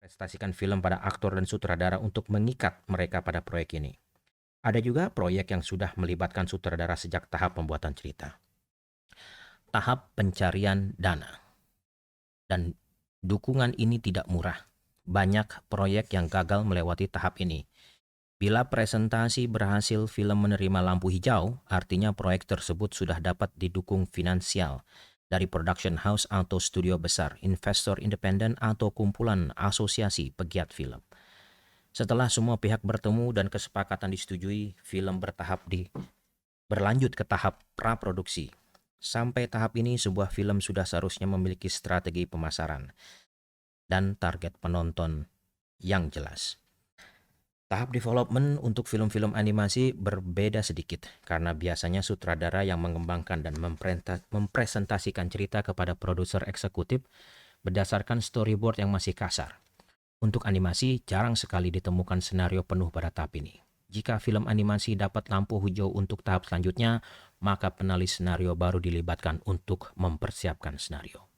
prestasikan film pada aktor dan sutradara untuk mengikat mereka pada proyek ini. Ada juga proyek yang sudah melibatkan sutradara sejak tahap pembuatan cerita, tahap pencarian dana, dan dukungan ini tidak murah. Banyak proyek yang gagal melewati tahap ini. Bila presentasi berhasil, film menerima lampu hijau, artinya proyek tersebut sudah dapat didukung finansial dari production house atau studio besar, investor independen atau kumpulan asosiasi pegiat film. Setelah semua pihak bertemu dan kesepakatan disetujui, film berlanjut ke tahap praproduksi. Sampai tahap ini, sebuah film sudah seharusnya memiliki strategi pemasaran dan target penonton yang jelas. Tahap development untuk film-film animasi berbeda sedikit karena biasanya sutradara yang mengembangkan dan mempresentasikan cerita kepada produser eksekutif berdasarkan storyboard yang masih kasar. Untuk animasi, jarang sekali ditemukan senario penuh pada tahap ini. Jika film animasi dapat lampu hijau untuk tahap selanjutnya, maka penulis senario baru dilibatkan untuk mempersiapkan senario.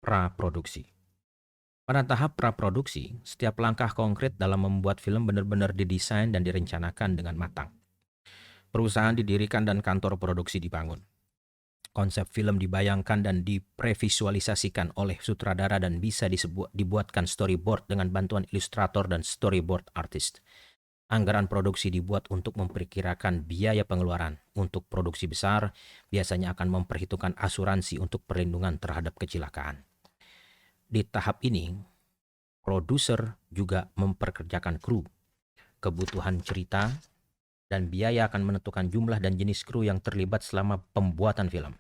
Praproduksi. Pada tahap praproduksi, setiap langkah konkret dalam membuat film benar-benar didesain dan direncanakan dengan matang. Perusahaan didirikan dan kantor produksi dibangun. Konsep film dibayangkan dan diprevisualisasikan oleh sutradara dan bisa dibuatkan storyboard dengan bantuan ilustrator dan storyboard artist. Anggaran produksi dibuat untuk memperkirakan biaya pengeluaran. Untuk produksi besar, biasanya akan memperhitungkan asuransi untuk perlindungan terhadap kecelakaan. Di tahap ini, produser juga memperkerjakan kru. Kebutuhan cerita dan biaya akan menentukan jumlah dan jenis kru yang terlibat selama pembuatan film.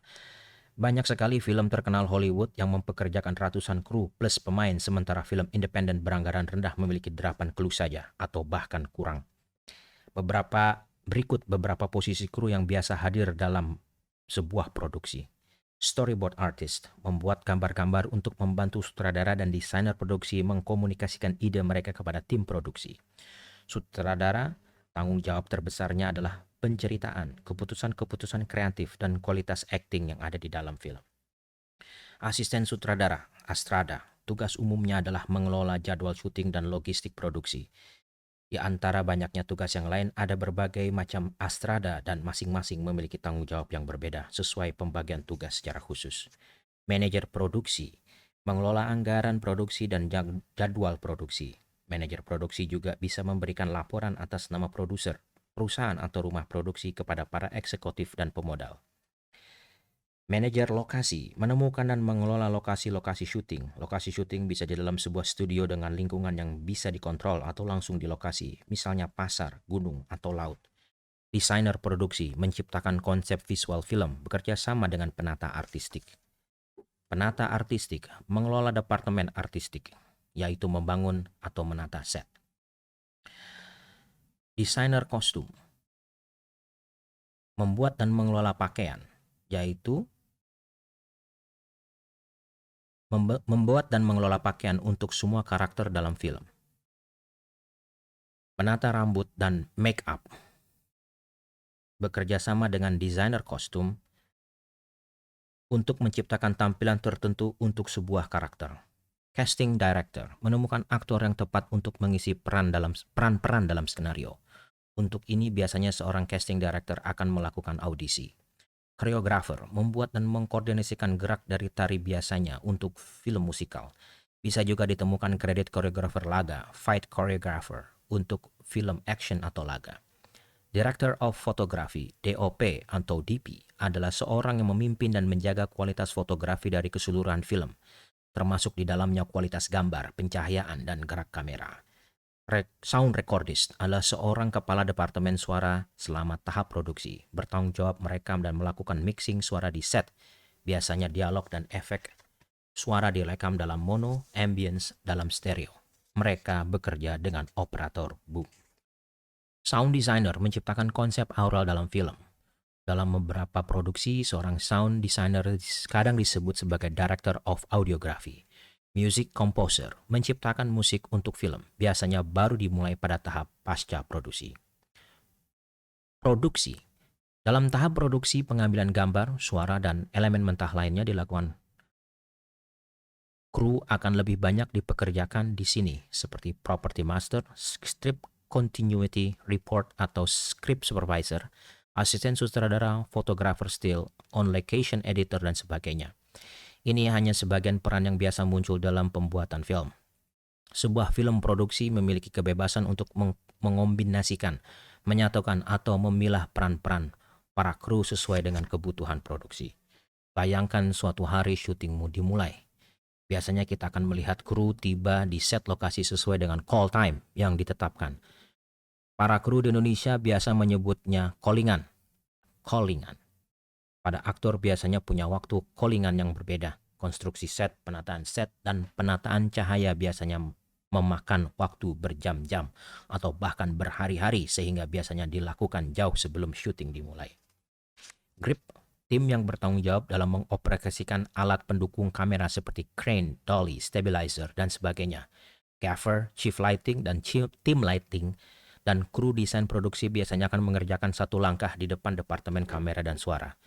Banyak sekali film terkenal Hollywood yang mempekerjakan ratusan kru plus pemain, sementara film independen beranggaran rendah memiliki 8 kru saja atau bahkan kurang. Berikut beberapa posisi kru yang biasa hadir dalam sebuah produksi. Storyboard artist membuat gambar-gambar untuk membantu sutradara dan desainer produksi mengkomunikasikan ide mereka kepada tim produksi. Sutradara, tanggung jawab terbesarnya adalah penceritaan, keputusan-keputusan kreatif, dan kualitas akting yang ada di dalam film. Asisten sutradara, Astrada, tugas umumnya adalah mengelola jadwal syuting dan logistik produksi. Di antara banyaknya tugas yang lain, ada berbagai macam astrada dan masing-masing memiliki tanggung jawab yang berbeda sesuai pembagian tugas secara khusus. Manajer produksi mengelola anggaran produksi dan jadwal produksi. Manajer produksi juga bisa memberikan laporan atas nama produser, perusahaan atau rumah produksi kepada para eksekutif dan pemodal. Manajer lokasi menemukan dan mengelola lokasi-lokasi syuting. Lokasi syuting bisa di dalam sebuah studio dengan lingkungan yang bisa dikontrol atau langsung di lokasi, misalnya pasar, gunung, atau laut. Desainer produksi menciptakan konsep visual film bekerja sama dengan penata artistik. Penata artistik mengelola departemen artistik, yaitu membangun atau menata set. Desainer kostum membuat dan mengelola pakaian, yaitu membuat dan mengelola pakaian untuk semua karakter dalam film. Penata rambut dan make up bekerja sama dengan desainer kostum untuk menciptakan tampilan tertentu untuk sebuah karakter. Casting director menemukan aktor yang tepat untuk mengisi peran-peran dalam skenario. Untuk ini biasanya seorang casting director akan melakukan audisi. Choreographer membuat dan mengkoordinasikan gerak dari tari biasanya untuk film musikal. Bisa juga ditemukan kredit koreografer laga, fight choreographer, untuk film action atau laga. Director of Photography, DOP atau DP, adalah seorang yang memimpin dan menjaga kualitas fotografi dari keseluruhan film, termasuk di dalamnya kualitas gambar, pencahayaan, dan gerak kamera. Sound recordist adalah seorang kepala departemen suara selama tahap produksi, bertanggung jawab merekam dan melakukan mixing suara di set. Biasanya dialog dan efek suara direkam dalam mono, ambience dalam stereo. Mereka bekerja dengan operator boom. Sound designer menciptakan konsep aural dalam film. Dalam beberapa produksi, seorang sound designer kadang disebut sebagai director of audiography. Music composer menciptakan musik untuk film, biasanya baru dimulai pada tahap pasca produksi. Produksi. Dalam tahap produksi, pengambilan gambar, suara, dan elemen mentah lainnya dilakukan Kru akan lebih banyak dipekerjakan di sini, seperti property master, script continuity report atau script supervisor, asisten sutradara, fotografer still, on location editor, dan sebagainya. Ini hanya sebagian peran yang biasa muncul dalam pembuatan film. Sebuah film produksi memiliki kebebasan untuk mengombinasikan, menyatukan, atau memilah peran-peran para kru sesuai dengan kebutuhan produksi. Bayangkan suatu hari syutingmu dimulai. Biasanya kita akan melihat kru tiba di set lokasi sesuai dengan call time yang ditetapkan. Para kru di Indonesia biasa menyebutnya callingan. Callingan. Pada aktor biasanya punya waktu callingan yang berbeda. Konstruksi set, penataan set, dan penataan cahaya biasanya memakan waktu berjam-jam atau bahkan berhari-hari sehingga biasanya dilakukan jauh sebelum syuting dimulai. Grip, tim yang bertanggung jawab dalam mengoperasikan alat pendukung kamera seperti crane, dolly, stabilizer, dan sebagainya. Gaffer, chief lighting, dan tim lighting, dan kru desain produksi biasanya akan mengerjakan satu langkah di depan departemen kamera dan suara.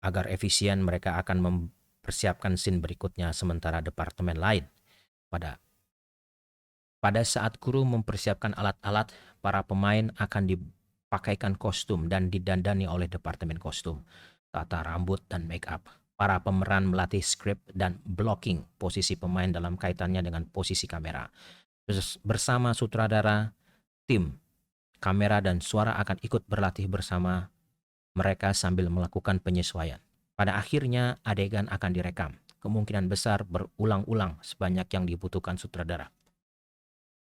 Agar efisien, mereka akan mempersiapkan scene berikutnya sementara departemen lain. Pada saat kru mempersiapkan alat-alat, para pemain akan dipakaikan kostum dan didandani oleh departemen kostum, tata rambut, dan make up. Para pemeran melatih skrip dan blocking posisi pemain dalam kaitannya dengan posisi kamera. Bersama sutradara, tim, kamera, dan suara akan ikut berlatih bersama mereka sambil melakukan penyesuaian. Pada akhirnya, adegan akan direkam. Kemungkinan besar berulang-ulang sebanyak yang dibutuhkan sutradara.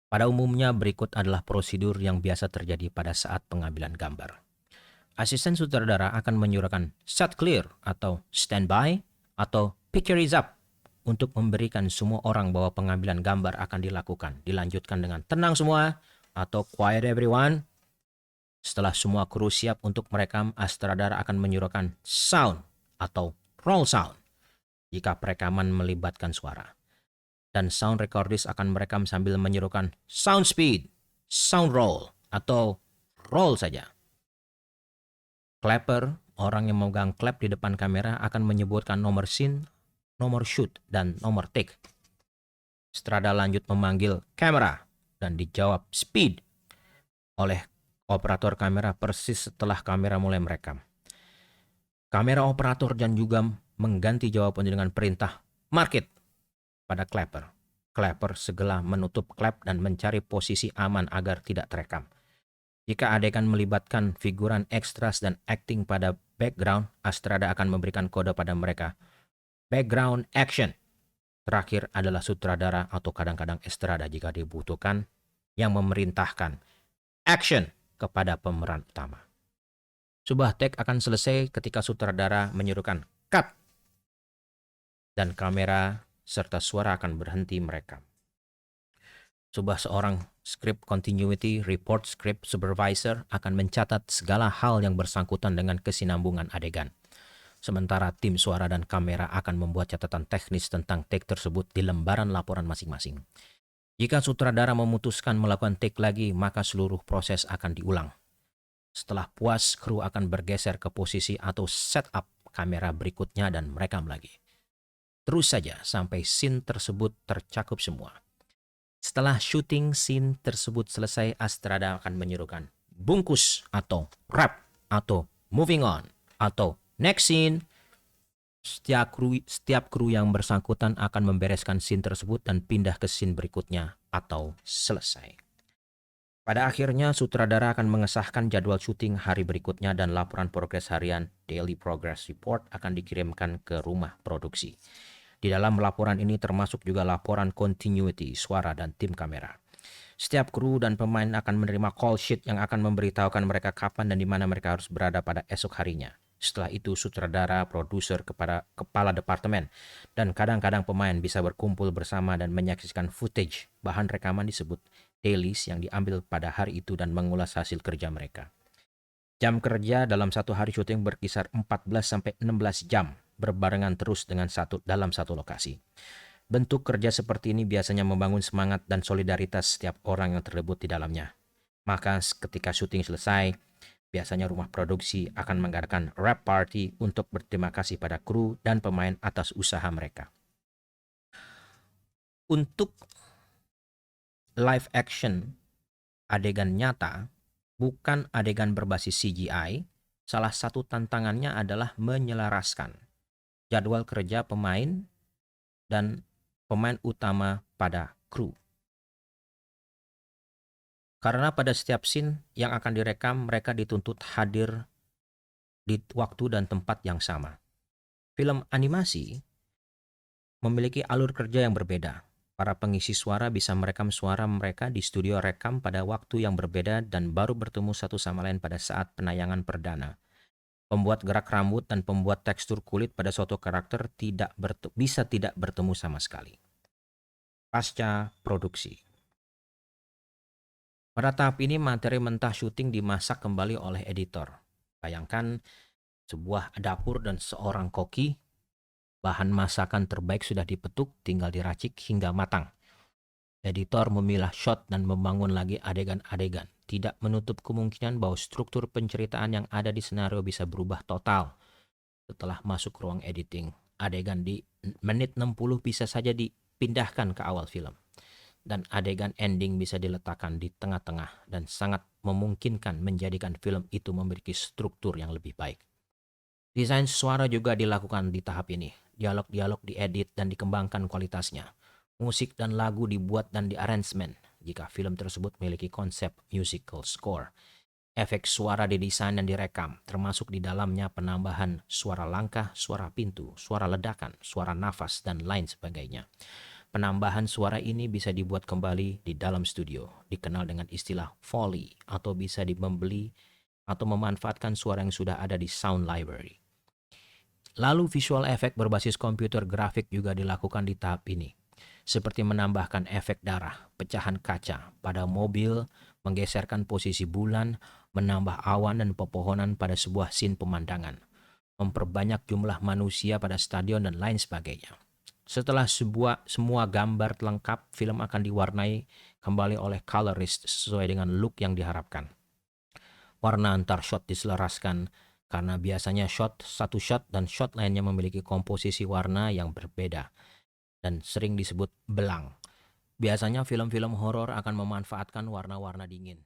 Pada umumnya, berikut adalah prosedur yang biasa terjadi pada saat pengambilan gambar. Asisten sutradara akan menyuruhkan set clear atau standby atau picture is up untuk memberikan semua orang bahwa pengambilan gambar akan dilakukan. Dilanjutkan dengan tenang semua atau quiet everyone. Setelah semua kru siap untuk merekam, sutradara akan menyuruhkan sound atau roll sound jika perekaman melibatkan suara. Dan sound recordist akan merekam sambil menyuruhkan sound speed, sound roll, atau roll saja. Clapper, orang yang memegang clap di depan kamera, akan menyebutkan nomor scene, nomor shoot, dan nomor take. Sutradara lanjut memanggil kamera dan dijawab speed oleh operator kamera persis setelah kamera mulai merekam. Kamera operator dan juga mengganti jawaban dengan perintah mark it pada clapper. Clapper segera menutup clap dan mencari posisi aman agar tidak terekam. Jika adegan melibatkan figuran ekstras dan acting pada background, sutradara akan memberikan kode pada mereka. Background action. Terakhir adalah sutradara atau kadang-kadang estrada jika dibutuhkan yang memerintahkan action kepada pemeran utama. Sebuah take akan selesai ketika sutradara menyuruhkan cut dan kamera serta suara akan berhenti merekam. Seorang script continuity report script supervisor akan mencatat segala hal yang bersangkutan dengan kesinambungan adegan. Sementara tim suara dan kamera akan membuat catatan teknis tentang take tersebut di lembaran laporan masing-masing. Jika sutradara memutuskan melakukan take lagi, maka seluruh proses akan diulang. Setelah puas, kru akan bergeser ke posisi atau setup kamera berikutnya dan merekam lagi. Terus saja sampai scene tersebut tercakup semua. Setelah syuting scene tersebut selesai, sutradara akan menyuruhkan bungkus atau wrap atau moving on atau next scene. Setiap kru yang bersangkutan akan membereskan scene tersebut dan pindah ke scene berikutnya atau selesai. Pada akhirnya, sutradara akan mengesahkan jadwal syuting hari berikutnya dan laporan progres harian daily progress report akan dikirimkan ke rumah produksi. Di dalam laporan ini termasuk juga laporan continuity, suara, dan tim kamera. Setiap kru dan pemain akan menerima call sheet yang akan memberitahukan mereka kapan dan di mana mereka harus berada pada esok harinya. Setelah itu, sutradara, produser, kepala departemen, dan kadang-kadang pemain bisa berkumpul bersama dan menyaksikan footage bahan rekaman disebut dailies yang diambil pada hari itu dan mengulas hasil kerja mereka. Jam kerja dalam satu hari syuting berkisar 14-16 jam berbarengan terus dalam satu lokasi. Bentuk kerja seperti ini biasanya membangun semangat dan solidaritas setiap orang yang terlibat di dalamnya. Maka ketika syuting selesai, biasanya rumah produksi akan mengadakan wrap party untuk berterima kasih pada kru dan pemain atas usaha mereka. Untuk live action adegan nyata, bukan adegan berbasis CGI, salah satu tantangannya adalah menyelaraskan jadwal kerja pemain dan pemain utama pada kru. Karena pada setiap scene yang akan direkam, mereka dituntut hadir di waktu dan tempat yang sama. Film animasi memiliki alur kerja yang berbeda. Para pengisi suara bisa merekam suara mereka di studio rekam pada waktu yang berbeda dan baru bertemu satu sama lain pada saat penayangan perdana. Pembuat gerak rambut dan pembuat tekstur kulit pada suatu karakter bisa tidak bertemu sama sekali. Pasca produksi. Pada tahap ini materi mentah syuting dimasak kembali oleh editor. Bayangkan sebuah dapur dan seorang koki, bahan masakan terbaik sudah dipetuk, tinggal diracik hingga matang. Editor memilah shot dan membangun lagi adegan-adegan. Tidak menutup kemungkinan bahwa struktur penceritaan yang ada di senario bisa berubah total setelah masuk ruang editing. Adegan di menit 60 bisa saja dipindahkan ke awal film. Dan adegan ending bisa diletakkan di tengah-tengah dan sangat memungkinkan menjadikan film itu memiliki struktur yang lebih baik. Desain suara juga dilakukan di tahap ini. Dialog-dialog diedit dan dikembangkan kualitasnya. Musik dan lagu dibuat dan diarrangement jika film tersebut memiliki konsep musical score. Efek suara didesain dan direkam, termasuk di dalamnya penambahan suara langkah, suara pintu, suara ledakan, suara nafas, dan lain sebagainya. Penambahan suara ini bisa dibuat kembali di dalam studio, dikenal dengan istilah Foley, atau bisa membeli atau memanfaatkan suara yang sudah ada di sound library. Lalu visual efek berbasis komputer grafik juga dilakukan di tahap ini, seperti menambahkan efek darah, pecahan kaca pada mobil, menggeserkan posisi bulan, menambah awan dan pepohonan pada sebuah scene pemandangan, memperbanyak jumlah manusia pada stadion dan lain sebagainya. Setelah semua gambar lengkap, film akan diwarnai kembali oleh colorist sesuai dengan look yang diharapkan. Warna antar shot diselaraskan karena biasanya satu shot dan shot lainnya memiliki komposisi warna yang berbeda dan sering disebut belang. Biasanya film-film horor akan memanfaatkan warna-warna dingin.